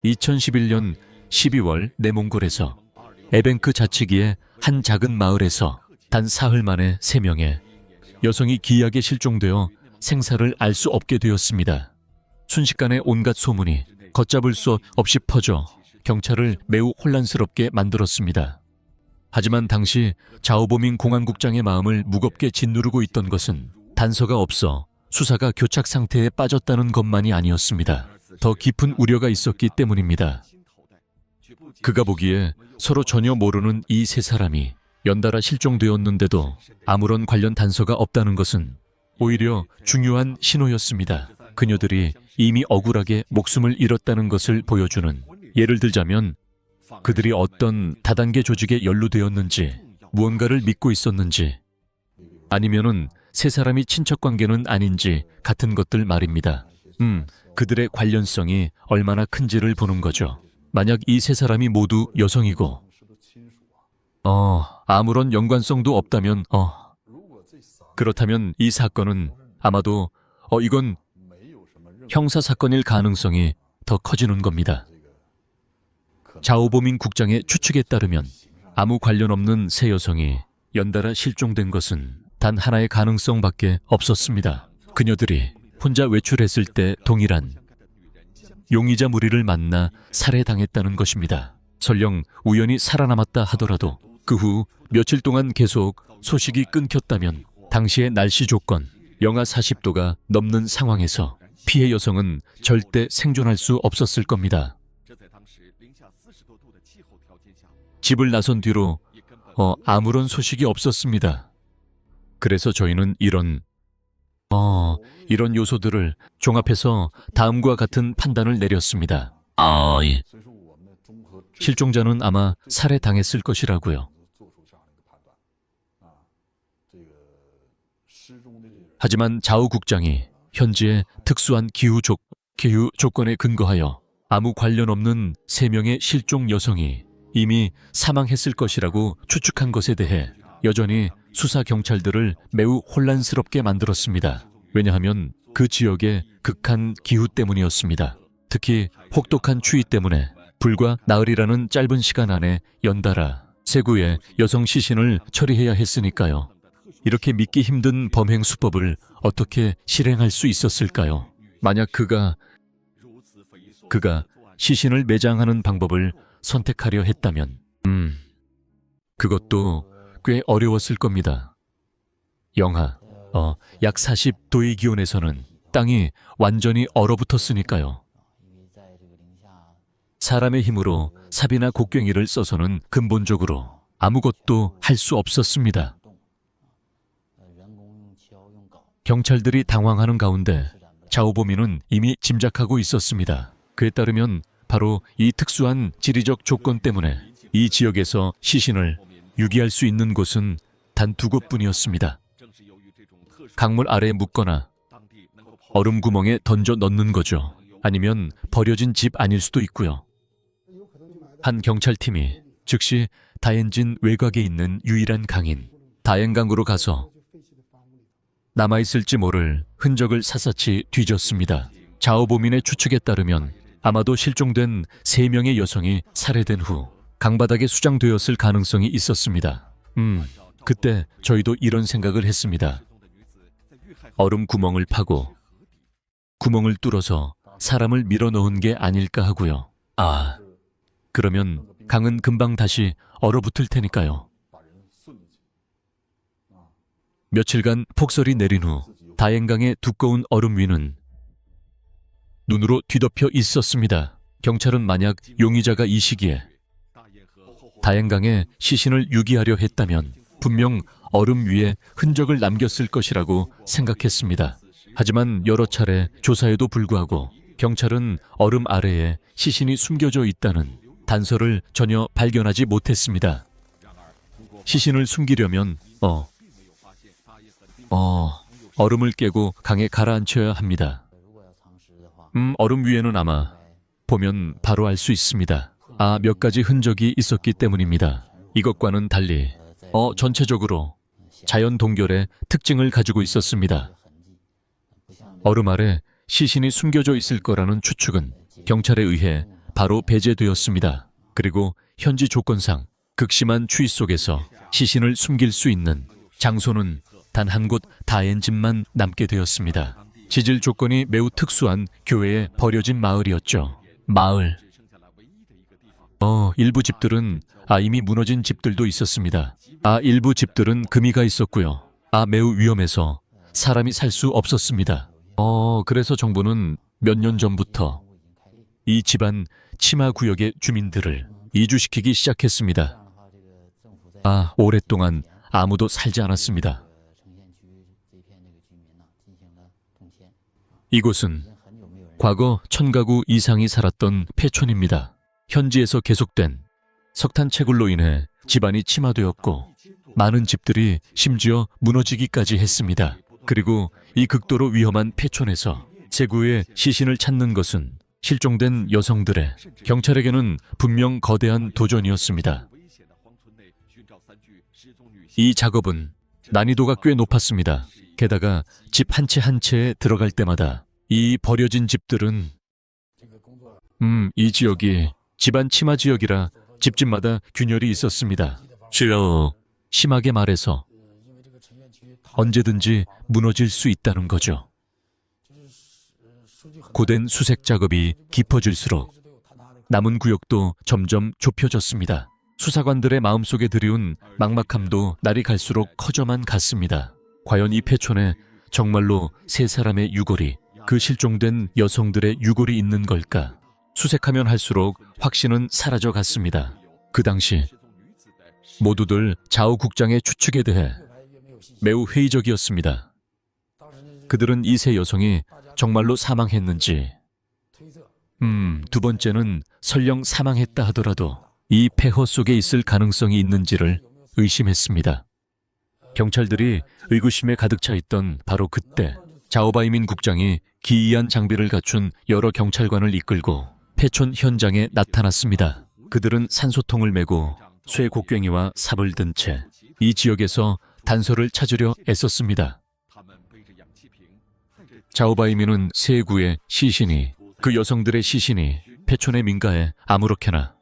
2011년 12월 내몽골에서 에벤크 자치기의 한 작은 마을에서 단 사흘 만에 3명의 여성이 기이하게 실종되어 생사를 알 수 없게 되었습니다. 순식간에 온갖 소문이 걷잡을 수 없이 퍼져 경찰을 매우 혼란스럽게 만들었습니다. 하지만 당시 자오보민 공안국장의 마음을 무겁게 짓누르고 있던 것은 단서가 없어 수사가 교착 상태에 빠졌다는 것만이 아니었습니다. 더 깊은 우려가 있었기 때문입니다. 그가 보기에 서로 전혀 모르는 이 세 사람이 연달아 실종되었는데도 아무런 관련 단서가 없다는 것은 오히려 중요한 신호였습니다. 그녀들이 이미 억울하게 목숨을 잃었다는 것을 보여주는, 예를 들자면 그들이 어떤 다단계 조직에 연루되었는지, 무언가를 믿고 있었는지, 아니면은 세 사람이 친척 관계는 아닌지 같은 것들 말입니다. 그들의 관련성이 얼마나 큰지를 보는 거죠. 만약 이 세 사람이 모두 여성이고 아무런 연관성도 없다면 그렇다면 이 사건은 아마도 이건 형사사건일 가능성이 더 커지는 겁니다. 자오보민 국장의 추측에 따르면 아무 관련 없는 세 여성이 연달아 실종된 것은 단 하나의 가능성밖에 없었습니다. 그녀들이 혼자 외출했을 때 동일한 용의자 무리를 만나 살해당했다는 것입니다. 설령 우연히 살아남았다 하더라도 그 후 며칠 동안 계속 소식이 끊겼다면 당시의 날씨 조건, 영하 40도가 넘는 상황에서 피해 여성은 절대 생존할 수 없었을 겁니다. 집을 나선 뒤로 아무런 소식이 없었습니다. 그래서 저희는 이런 요소들을 종합해서 다음과 같은 판단을 내렸습니다. 실종자는 아마 살해당했을 것이라고요. 하지만 자오 국장이 현지의 특수한 기후 조건에 근거하여 아무 관련 없는 3명의 실종 여성이 이미 사망했을 것이라고 추측한 것에 대해 여전히 수사 경찰들을 매우 혼란스럽게 만들었습니다. 왜냐하면 그 지역의 극한 기후 때문이었습니다. 특히 혹독한 추위 때문에 불과 나흘이라는 짧은 시간 안에 연달아 3구의 여성 시신을 처리해야 했으니까요. 이렇게 믿기 힘든 범행 수법을 어떻게 실행할 수 있었을까요? 만약 그가 시신을 매장하는 방법을 선택하려 했다면 그것도 꽤 어려웠을 겁니다. 영하 약 40도의 기온에서는 땅이 완전히 얼어붙었으니까요. 사람의 힘으로 삽이나 곡괭이를 써서는 근본적으로 아무것도 할 수 없었습니다. 경찰들이 당황하는 가운데 자오보민은 이미 짐작하고 있었습니다. 그에 따르면 바로 이 특수한 지리적 조건 때문에 이 지역에서 시신을 유기할 수 있는 곳은 단 2곳뿐이었습니다. 강물 아래에 묻거나 얼음 구멍에 던져 넣는 거죠. 아니면 버려진 집 아닐 수도 있고요. 한 경찰팀이 즉시 다엔진 외곽에 있는 유일한 강인 다엔강으로 가서 남아있을지 모를 흔적을 샅샅이 뒤졌습니다. 자오보민의 추측에 따르면 아마도 실종된 3명의 여성이 살해된 후 강바닥에 수장되었을 가능성이 있었습니다. 그때 저희도 이런 생각을 했습니다. 얼음 구멍을 파고 구멍을 뚫어서 사람을 밀어넣은 게 아닐까 하고요. 그러면 강은 금방 다시 얼어붙을 테니까요. 며칠간 폭설이 내린 후 다엔강의 두꺼운 얼음 위는 눈으로 뒤덮여 있었습니다. 경찰은 만약 용의자가 이 시기에 다엔강에 시신을 유기하려 했다면 분명 얼음 위에 흔적을 남겼을 것이라고 생각했습니다. 하지만 여러 차례 조사에도 불구하고 경찰은 얼음 아래에 시신이 숨겨져 있다는 단서를 전혀 발견하지 못했습니다. 시신을 숨기려면 얼음을 깨고 강에 가라앉혀야 합니다. 얼음 위에는 아마 보면 바로 알 수 있습니다. 몇 가지 흔적이 있었기 때문입니다. 이것과는 달리 전체적으로 자연 동결의 특징을 가지고 있었습니다. 얼음 아래 시신이 숨겨져 있을 거라는 추측은 경찰에 의해 바로 배제되었습니다. 그리고 현지 조건상 극심한 추위 속에서 시신을 숨길 수 있는 장소는 단 한 곳 다엔집만 남게 되었습니다. 지질 조건이 매우 특수한 교회에 버려진 마을이었죠. 마을. 일부 집들은 이미 무너진 집들도 있었습니다. 일부 집들은 금이가 있었고요. 매우 위험해서 사람이 살 수 없었습니다. 그래서 정부는 몇 년 전부터 이 집안 치마 구역의 주민들을 이주시키기 시작했습니다. 오랫동안 아무도 살지 않았습니다. 이곳은 과거 1000가구 이상이 살았던 폐촌입니다. 현지에서 계속된 석탄 채굴로 인해 집안이 침하되었고 많은 집들이 심지어 무너지기까지 했습니다. 그리고 이 극도로 위험한 폐촌에서 세구의 시신을 찾는 것은 실종된 여성들의 경찰에게는 분명 거대한 도전이었습니다. 이 작업은 난이도가 꽤 높았습니다. 게다가 집 한 채 한 채에 들어갈 때마다 이 버려진 집들은 이 지역이 집안 치마 지역이라 집집마다 균열이 있었습니다. 심하게 말해서 언제든지 무너질 수 있다는 거죠. 고된 수색 작업이 깊어질수록 남은 구역도 점점 좁혀졌습니다. 수사관들의 마음속에 들이운 막막함도 날이 갈수록 커져만 갔습니다. 과연 이 폐촌에 정말로 세 사람의 유골이, 그 실종된 여성들의 유골이 있는 걸까? 수색하면 할수록 확신은 사라져 갔습니다. 그 당시 모두들 좌우국장의 추측에 대해 매우 회의적이었습니다. 그들은 이 세 여성이 정말로 사망했는지, 두 번째는 설령 사망했다 하더라도 이 폐허 속에 있을 가능성이 있는지를 의심했습니다. 경찰들이 의구심에 가득 차 있던 바로 그때 자오바이민 국장이 기이한 장비를 갖춘 여러 경찰관을 이끌고 폐촌 현장에 나타났습니다. 그들은 산소통을 메고 쇠 곡괭이와 삽을 든 채 이 지역에서 단서를 찾으려 애썼습니다. 자오바이민은 세구의 시신이, 그 여성들의 시신이 폐촌의 민가에 아무렇게나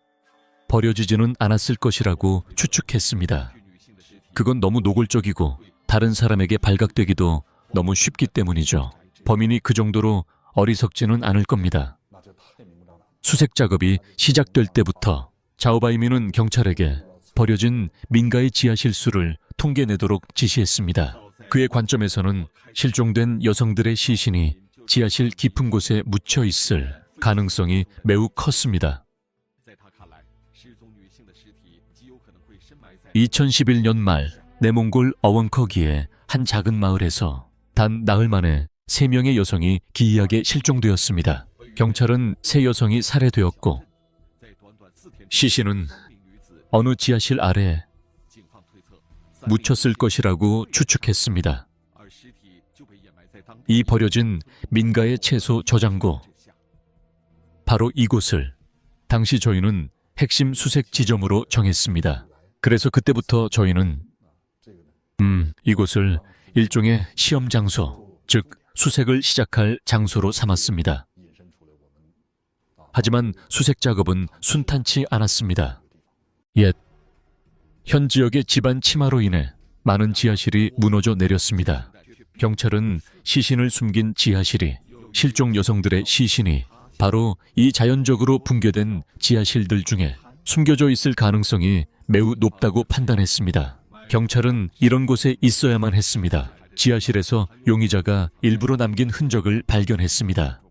버려지지는 않았을 것이라고 추측했습니다. 그건 너무 노골적이고 다른 사람에게 발각되기도 너무 쉽기 때문이죠. 범인이 그 정도로 어리석지는 않을 겁니다. 수색 작업이 시작될 때부터 자오바이민은 경찰에게 버려진 민가의 지하실 수를 통계내도록 지시했습니다. 그의 관점에서는 실종된 여성들의 시신이 지하실 깊은 곳에 묻혀 있을 가능성이 매우 컸습니다. 2011년 말 내몽골 어원커기의 한 작은 마을에서 단 나흘 만에 3명의 여성이 기이하게 실종되었습니다. 경찰은 세 여성이 살해되었고 시신은 어느 지하실 아래에 묻혔을 것이라고 추측했습니다. 이 버려진 민가의 채소 저장고, 바로 이곳을 당시 저희는 핵심 수색 지점으로 정했습니다. 그래서 그때부터 저희는 이곳을 일종의 시험 장소, 즉 수색을 시작할 장소로 삼았습니다. 하지만 수색 작업은 순탄치 않았습니다. 현 지역의 집안 침하로 인해 많은 지하실이 무너져 내렸습니다. 경찰은 시신을 숨긴 지하실이, 실종 여성들의 시신이 바로 이 자연적으로 붕괴된 지하실들 중에 숨겨져 있을 가능성이 매우 높다고 판단했습니다. 경찰은 이런 곳에 있어야만 했습니다. 지하실에서 용의자가 일부러 남긴 흔적을 발견했습니다.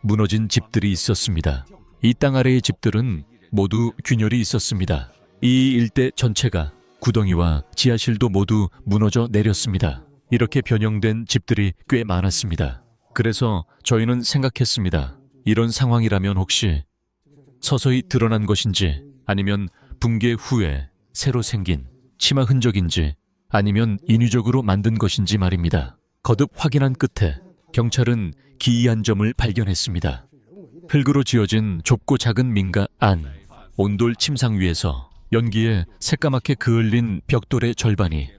무너진 집들이 있었습니다. 이 땅 아래의 집들은 모두 균열이 있었습니다. 이 일대 전체가, 구덩이와 지하실도 모두 무너져 내렸습니다. 이렇게 변형된 집들이 꽤 많았습니다. 그래서 저희는 생각했습니다. 이런 상황이라면 혹시 서서히 드러난 것인지, 아니면 붕괴 후에 새로 생긴 치마 흔적인지, 아니면 인위적으로 만든 것인지 말입니다. 거듭 확인한 끝에 경찰은 기이한 점을 발견했습니다. 흙으로 지어진 좁고 작은 민가 안, 온돌 침상 위에서 연기에 새까맣게 그을린 벽돌의 절반이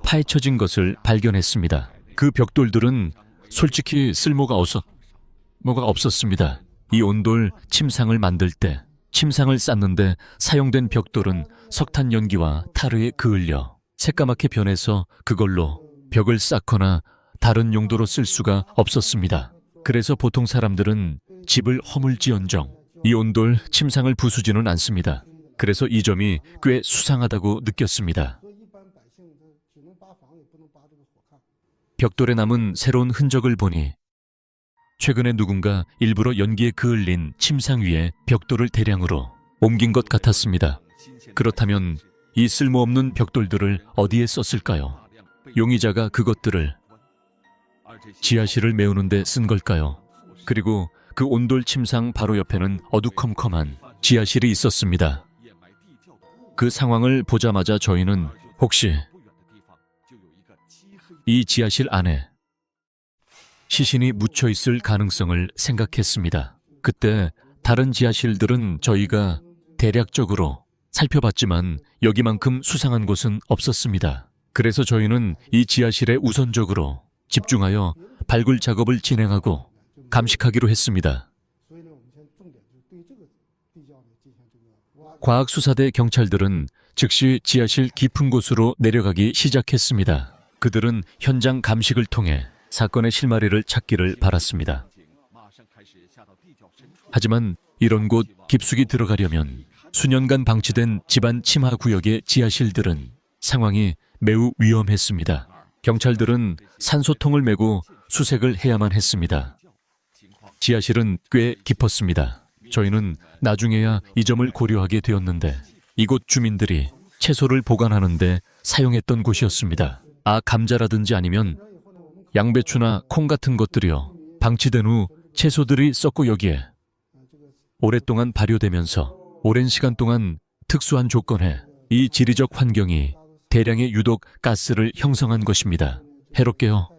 파헤쳐진 것을 발견했습니다. 그 벽돌들은 솔직히 쓸모가 없었습니다. 이 온돌 침상을 만들 때 침상을 쌓는데 사용된 벽돌은 석탄 연기와 타르에 그을려 새까맣게 변해서 그걸로 벽을 쌓거나 다른 용도로 쓸 수가 없었습니다. 그래서 보통 사람들은 집을 허물지언정 이 온돌 침상을 부수지는 않습니다. 그래서 이 점이 꽤 수상하다고 느꼈습니다. 벽돌에 남은 새로운 흔적을 보니 최근에 누군가 일부러 연기에 그을린 침상 위에 벽돌을 대량으로 옮긴 것 같았습니다. 그렇다면 이 쓸모없는 벽돌들을 어디에 썼을까요? 용의자가 그것들을 지하실을 메우는 데 쓴 걸까요? 그리고 그 온돌 침상 바로 옆에는 어두컴컴한 지하실이 있었습니다. 그 상황을 보자마자 저희는 혹시 이 지하실 안에 시신이 묻혀 있을 가능성을 생각했습니다. 그때 다른 지하실들은 저희가 대략적으로 살펴봤지만 여기만큼 수상한 곳은 없었습니다. 그래서 저희는 이 지하실에 우선적으로 집중하여 발굴 작업을 진행하고 감식하기로 했습니다. 과학수사대 경찰들은 즉시 지하실 깊은 곳으로 내려가기 시작했습니다. 그들은 현장 감식을 통해 사건의 실마리를 찾기를 바랐습니다. 하지만 이런 곳 깊숙이 들어가려면 수년간 방치된 집안 침하 구역의 지하실들은 상황이 매우 위험했습니다. 경찰들은 산소통을 메고 수색을 해야만 했습니다. 지하실은 꽤 깊었습니다. 저희는 나중에야 이 점을 고려하게 되었는데 이곳 주민들이 채소를 보관하는 데 사용했던 곳이었습니다. 감자라든지 아니면 양배추나 콩 같은 것들이요. 방치된 후 채소들이 썩고 여기에 오랫동안 발효되면서 오랜 시간 동안 특수한 조건에 이 지리적 환경이 대량의 유독 가스를 형성한 것입니다. 해롭게요.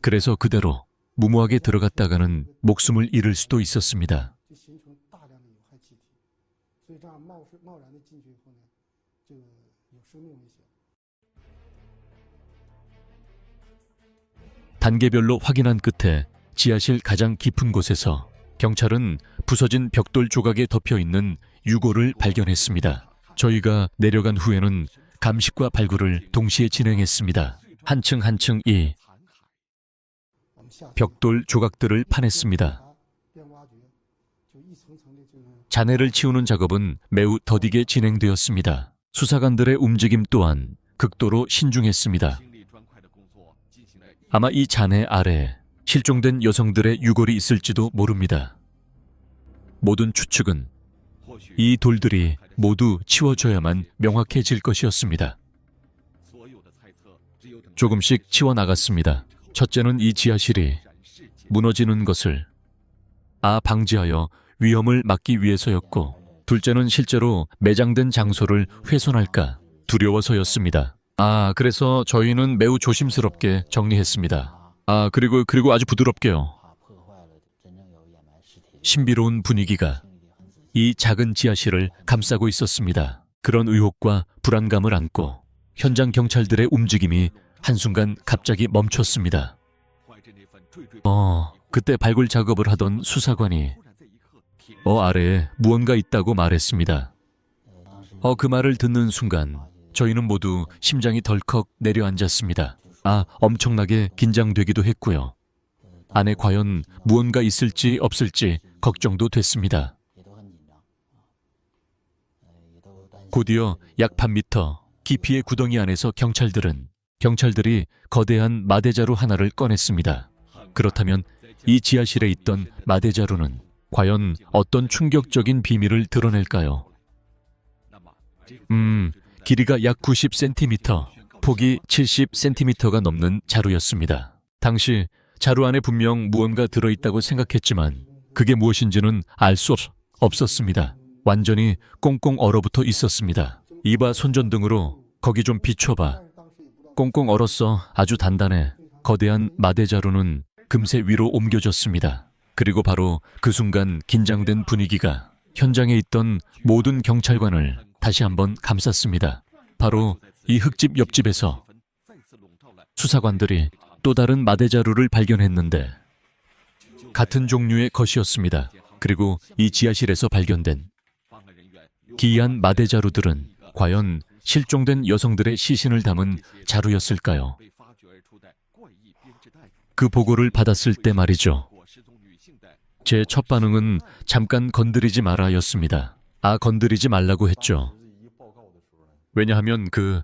그래서 그대로 무모하게 들어갔다가는 목숨을 잃을 수도 있었습니다. 단계별로 확인한 끝에 지하실 가장 깊은 곳에서 경찰은 부서진 벽돌 조각에 덮여 있는 유골을 발견했습니다. 저희가 내려간 후에는 감식과 발굴을 동시에 진행했습니다. 한층 한층 이 벽돌 조각들을 파냈습니다. 잔해를 치우는 작업은 매우 더디게 진행되었습니다. 수사관들의 움직임 또한 극도로 신중했습니다. 아마 이 잔해 아래에 실종된 여성들의 유골이 있을지도 모릅니다. 모든 추측은 이 돌들이 모두 치워져야만 명확해질 것이었습니다. 조금씩 치워나갔습니다. 첫째는 이 지하실이 무너지는 것을 방지하여 위험을 막기 위해서였고, 둘째는 실제로 매장된 장소를 훼손할까 두려워서였습니다. 그래서 저희는 매우 조심스럽게 정리했습니다. 그리고 아주 부드럽게요. 신비로운 분위기가 이 작은 지하실을 감싸고 있었습니다. 그런 의혹과 불안감을 안고 현장 경찰들의 움직임이 한순간 갑자기 멈췄습니다. 그때 발굴 작업을 하던 수사관이 아래에 무언가 있다고 말했습니다. 그 말을 듣는 순간 저희는 모두 심장이 덜컥 내려앉았습니다. 엄청나게 긴장되기도 했고요. 안에 과연 무언가 있을지 없을지 걱정도 됐습니다. 곧이어 약 반 미터 깊이의 구덩이 안에서 경찰들이 거대한 마대자루 하나를 꺼냈습니다. 그렇다면 이 지하실에 있던 마대자루는 과연 어떤 충격적인 비밀을 드러낼까요? 길이가 약 90cm, 폭이 70cm가 넘는 자루였습니다. 당시 자루 안에 분명 무언가 들어있다고 생각했지만 그게 무엇인지는 알 수 없었습니다. 완전히 꽁꽁 얼어붙어 있었습니다. 이봐, 손전등으로 거기 좀 비춰봐. 꽁꽁 얼었어. 아주 단단해. 거대한 마대자루는 금세 위로 옮겨졌습니다. 그리고 바로 그 순간 긴장된 분위기가 현장에 있던 모든 경찰관을 다시 한번 감쌌습니다. 바로 이 흙집 옆집에서 수사관들이 또 다른 마대자루를 발견했는데 같은 종류의 것이었습니다. 그리고 이 지하실에서 발견된 기이한 마대 자루들은 과연 실종된 여성들의 시신을 담은 자루였을까요? 그 보고를 받았을 때 말이죠. 제 첫 반응은 잠깐 건드리지 마라였습니다. 건드리지 말라고 했죠. 왜냐하면 그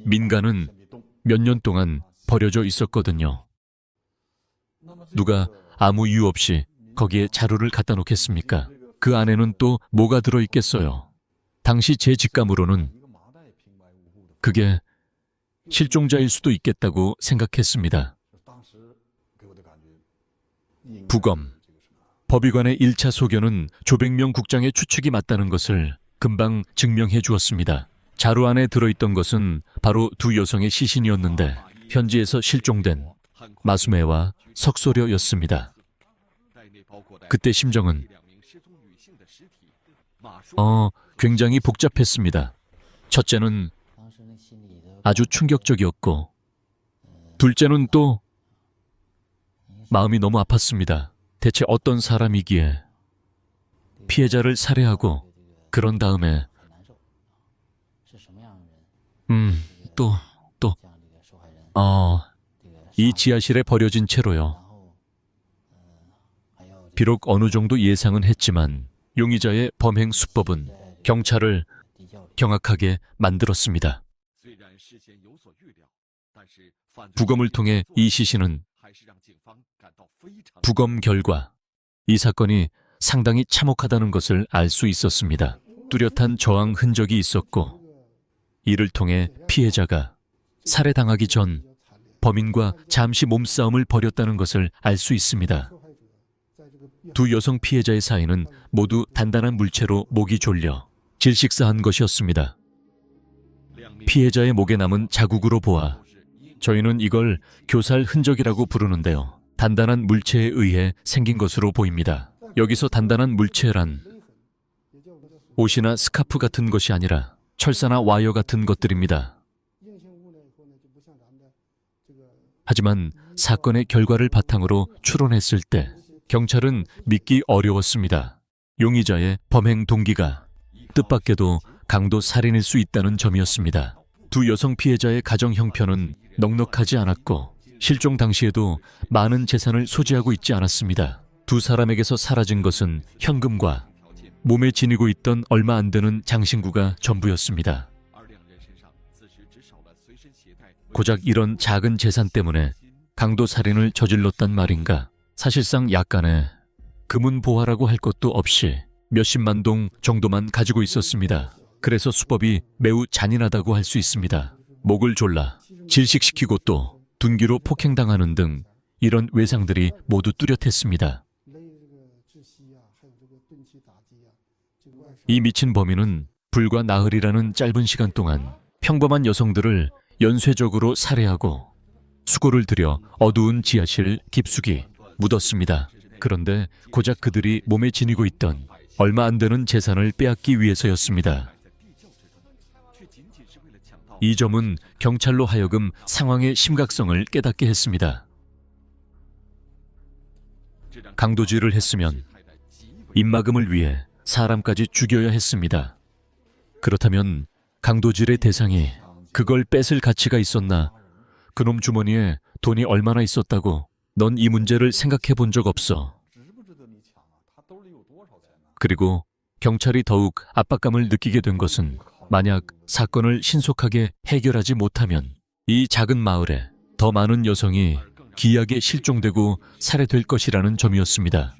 민가는 몇 년 동안 버려져 있었거든요. 누가 아무 이유 없이 거기에 자루를 갖다 놓겠습니까? 그 안에는 또 뭐가 들어있겠어요? 당시 제 직감으로는 그게 실종자일 수도 있겠다고 생각했습니다. 부검. 법의관의 1차 소견은 조백명 국장의 추측이 맞다는 것을 금방 증명해 주었습니다. 자루 안에 들어있던 것은 바로 두 여성의 시신이었는데 현지에서 실종된 마수매와 석소려였습니다. 그때 심정은 굉장히 복잡했습니다. 첫째는 아주 충격적이었고, 둘째는 또 마음이 너무 아팠습니다. 대체 어떤 사람이기에 피해자를 살해하고 그런 다음에 이 지하실에 버려진 채로요. 비록 어느 정도 예상은 했지만 용의자의 범행 수법은 경찰을 경악하게 만들었습니다. 부검을 통해 이 시신은 부검 결과 이 사건이 상당히 참혹하다는 것을 알 수 있었습니다. 뚜렷한 저항 흔적이 있었고, 이를 통해 피해자가 살해당하기 전 범인과 잠시 몸싸움을 벌였다는 것을 알 수 있습니다. 두 여성 피해자의 사이는 모두 단단한 물체로 목이 졸려 질식사한 것이었습니다. 피해자의 목에 남은 자국으로 보아 저희는 이걸 교살 흔적이라고 부르는데요. 단단한 물체에 의해 생긴 것으로 보입니다. 여기서 단단한 물체란 옷이나 스카프 같은 것이 아니라 철사나 와이어 같은 것들입니다. 하지만 사건의 결과를 바탕으로 추론했을 때 경찰은 믿기 어려웠습니다. 용의자의 범행 동기가 뜻밖에도 강도 살인일 수 있다는 점이었습니다. 두 여성 피해자의 가정 형편은 넉넉하지 않았고 실종 당시에도 많은 재산을 소지하고 있지 않았습니다. 두 사람에게서 사라진 것은 현금과 몸에 지니고 있던 얼마 안 되는 장신구가 전부였습니다. 고작 이런 작은 재산 때문에 강도 살인을 저질렀단 말인가? 사실상 약간의 금은보화라고 할 것도 없이 몇십만 동 정도만 가지고 있었습니다. 그래서 수법이 매우 잔인하다고 할 수 있습니다. 목을 졸라 질식시키고 또 둔기로 폭행당하는 등 이런 외상들이 모두 뚜렷했습니다. 이 미친 범인은 불과 나흘이라는 짧은 시간 동안 평범한 여성들을 연쇄적으로 살해하고 수고를 들여 어두운 지하실 깊숙이 묻었습니다. 그런데 고작 그들이 몸에 지니고 있던 얼마 안 되는 재산을 빼앗기 위해서였습니다. 이 점은 경찰로 하여금 상황의 심각성을 깨닫게 했습니다. 강도질을 했으면 입막음을 위해 사람까지 죽여야 했습니다. 그렇다면 강도질의 대상이 그걸 뺏을 가치가 있었나? 그놈 주머니에 돈이 얼마나 있었다고? 넌 이 문제를 생각해 본 적 없어. 그리고 경찰이 더욱 압박감을 느끼게 된 것은 만약 사건을 신속하게 해결하지 못하면 이 작은 마을에 더 많은 여성이 기이하게 실종되고 살해될 것이라는 점이었습니다.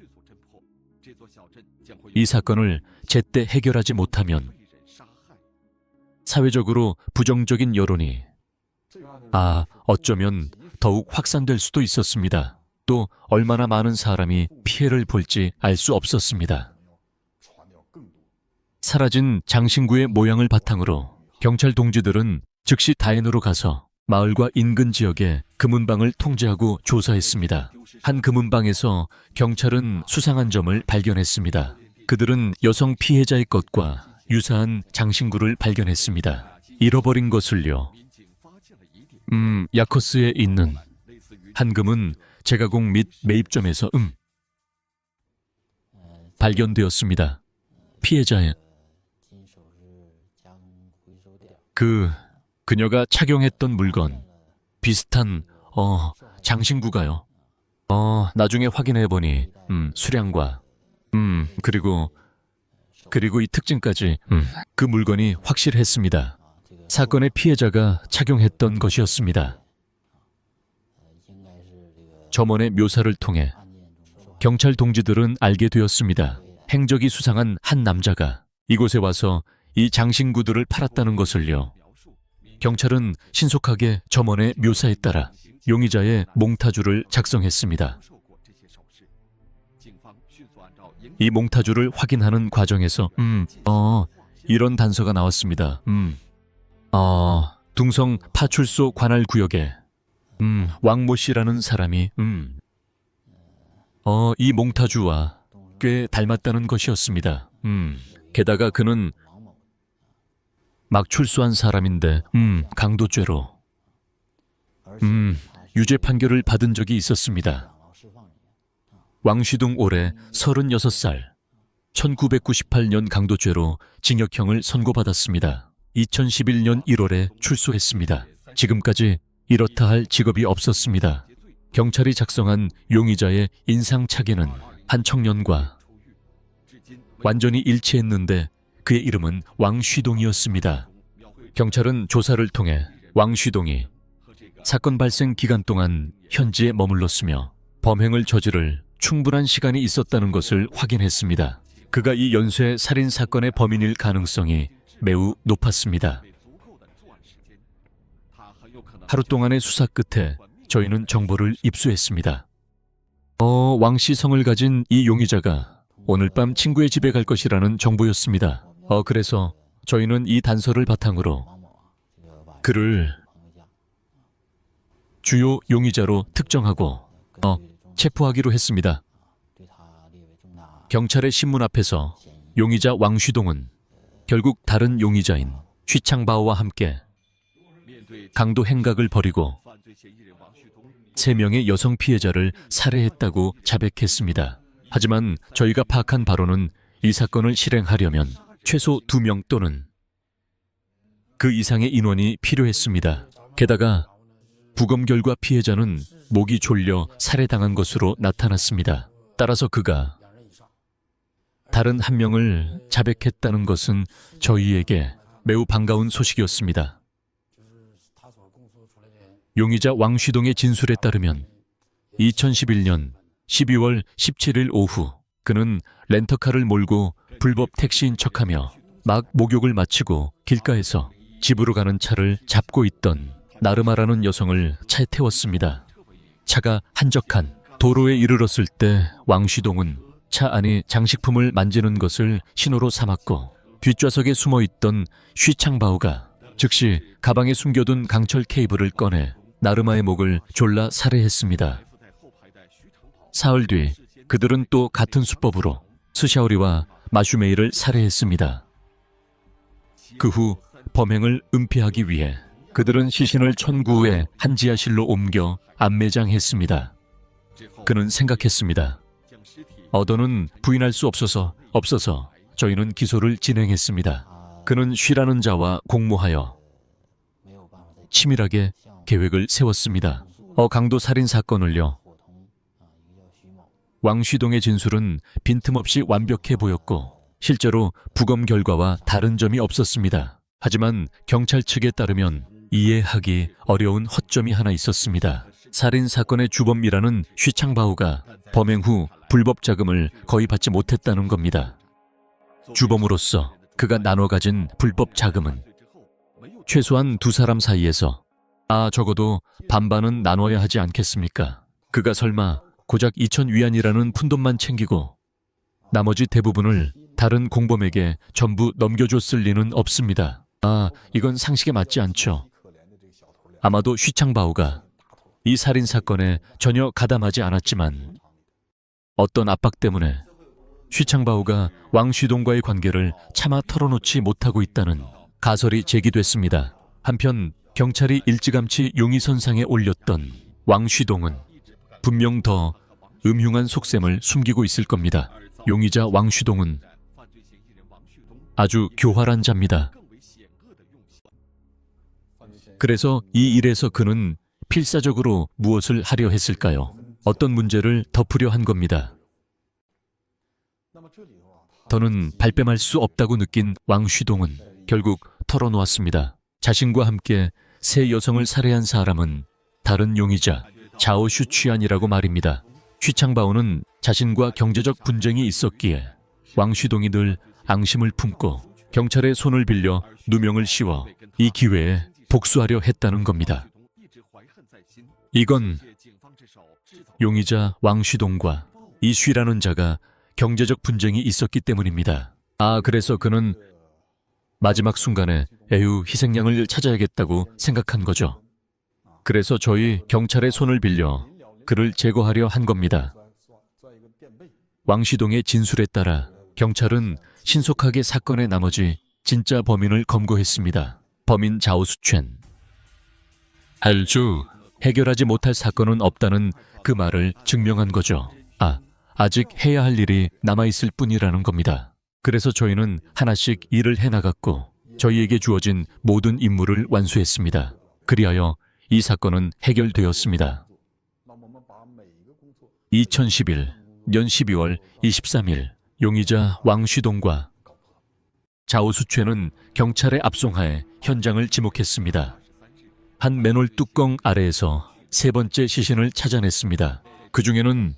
이 사건을 제때 해결하지 못하면 사회적으로 부정적인 여론이 어쩌면 더욱 확산될 수도 있었습니다. 또 얼마나 많은 사람이 피해를 볼지 알 수 없었습니다. 사라진 장신구의 모양을 바탕으로 경찰 동지들은 즉시 다인으로 가서 마을과 인근 지역의 금은방을 통제하고 조사했습니다. 한 금은방에서 경찰은 수상한 점을 발견했습니다. 그들은 여성 피해자의 것과 유사한 장신구를 발견했습니다. 잃어버린 것을요. 야커스에 있는 한 금은 제가공 및 매입점에서 발견되었습니다. 피해자의 그녀가 착용했던 물건 비슷한 장신구가요. 나중에 확인해보니 수량과 그리고 이 특징까지 그 물건이 확실했습니다. 사건의 피해자가 착용했던 것이었습니다. 점원의 묘사를 통해 경찰 동지들은 알게 되었습니다. 행적이 수상한 한 남자가 이곳에 와서 이 장신구들을 팔았다는 것을요. 경찰은 신속하게 점원의 묘사에 따라 용의자의 몽타주를 작성했습니다. 이 몽타주를 확인하는 과정에서 이런 단서가 나왔습니다. 둥성 파출소 관할 구역에 왕모 씨라는 사람이 이 몽타주와 꽤 닮았다는 것이었습니다. 게다가 그는 막 출소한 사람인데 강도죄로 유죄 판결을 받은 적이 있었습니다. 왕쉬동 올해 36살, 1998년 강도죄로 징역형을 선고받았습니다. 2011년 1월에 출소했습니다. 지금까지 이렇다 할 직업이 없었습니다. 경찰이 작성한 용의자의 인상착의는 한 청년과 완전히 일치했는데 그의 이름은 왕쉬동이었습니다. 경찰은 조사를 통해 왕쉬동이 사건 발생 기간 동안 현지에 머물렀으며 범행을 저지를 충분한 시간이 있었다는 것을 확인했습니다. 그가 이 연쇄 살인 사건의 범인일 가능성이 매우 높았습니다. 하루 동안의 수사 끝에 저희는 정보를 입수했습니다. 왕씨 성을 가진 이 용의자가 오늘 밤 친구의 집에 갈 것이라는 정보였습니다. 그래서 저희는 이 단서를 바탕으로 그를 주요 용의자로 특정하고 체포하기로 했습니다. 경찰의 신문 앞에서 용의자 왕쉬동은 결국 다른 용의자인 쉬창바오와 함께 강도 행각을 벌이고 3명의 여성 피해자를 살해했다고 자백했습니다. 하지만 저희가 파악한 바로는 이 사건을 실행하려면 최소 2명 또는 그 이상의 인원이 필요했습니다. 게다가 부검 결과 피해자는 목이 졸려 살해당한 것으로 나타났습니다. 따라서 그가 다른 한 명을 자백했다는 것은 저희에게 매우 반가운 소식이었습니다. 용의자 왕쉬동의 진술에 따르면 2011년 12월 17일 오후 그는 렌터카를 몰고 불법 택시인 척하며 막 목욕을 마치고 길가에서 집으로 가는 차를 잡고 있던 나르마라는 여성을 차에 태웠습니다. 차가 한적한 도로에 이르렀을 때 왕쉬동은 차 안의 장식품을 만지는 것을 신호로 삼았고 뒷좌석에 숨어있던 쉬창바오가 즉시 가방에 숨겨둔 강철 케이블을 꺼내 나르마의 목을 졸라 살해했습니다. 사흘 뒤 그들은 또 같은 수법으로 스샤오리와 마슈메이를 살해했습니다. 그 후 범행을 은폐하기 위해 그들은 시신을 천구의 한 지하실로 옮겨 안매장했습니다. 그는 생각했습니다. 더는 부인할 수 없어서 저희는 기소를 진행했습니다. 그는 쉬라는 자와 공모하여 치밀하게 계획을 세웠습니다. 강도 살인 사건을요. 왕쉬동의 진술은 빈틈없이 완벽해 보였고 실제로 부검 결과와 다른 점이 없었습니다. 하지만 경찰 측에 따르면 이해하기 어려운 허점이 하나 있었습니다. 살인 사건의 주범이라는 쉬창바오가 범행 후 불법 자금을 거의 받지 못했다는 겁니다. 주범으로서 그가 나눠 가진 불법 자금은 최소한 2사람 사이에서 적어도 반반은 나눠야 하지 않겠습니까? 그가 설마 고작 2,000위안이라는 푼돈만 챙기고 나머지 대부분을 다른 공범에게 전부 넘겨줬을 리는 없습니다. 이건 상식에 맞지 않죠. 아마도 쉬창바오가 이 살인 사건에 전혀 가담하지 않았지만 어떤 압박 때문에 쉬창바오가 왕쉬동과의 관계를 차마 털어놓지 못하고 있다는 가설이 제기됐습니다. 한편 경찰이 일찌감치 용의선상에 올렸던 왕쉬동은 분명 더 음흉한 속셈을 숨기고 있을 겁니다. 용의자 왕旭동은 아주 교활한 자입니다. 그래서 이 일에서 그는 필사적으로 무엇을 하려 했을까요? 어떤 문제를 덮으려 한 겁니다. 더는 발뺌할 수 없다고 느낀 왕旭동은 결국 털어놓았습니다. 자신과 함께 세 여성을 살해한 사람은 다른 용의자 자오슈취안이라고 말입니다. 쉬창바오는 자신과 경제적 분쟁이 있었기에 왕쉬동이 늘 앙심을 품고 경찰의 손을 빌려 누명을 씌워 이 기회에 복수하려 했다는 겁니다. 이건 용의자 왕쉬동과 이 쉬라는 자가 경제적 분쟁이 있었기 때문입니다. 그래서 그는 마지막 순간에 에휴 희생양을 찾아야겠다고 생각한 거죠. 그래서 저희 경찰의 손을 빌려 그를 제거하려 한 겁니다. 왕쉬동의 진술에 따라 경찰은 신속하게 사건의 나머지 진짜 범인을 검거했습니다. 범인 자오수첸. 알죠. 해결하지 못할 사건은 없다는 그 말을 증명한 거죠. 아직 해야 할 일이 남아있을 뿐이라는 겁니다. 그래서 저희는 하나씩 일을 해나갔고 저희에게 주어진 모든 임무를 완수했습니다. 그리하여 이 사건은 해결되었습니다. 2011년 12월 23일 용의자 왕쉬동과 자오수최는 경찰의 압송하에 현장을 지목했습니다. 한 맨홀 뚜껑 아래에서 세 번째 시신을 찾아냈습니다. 그 중에는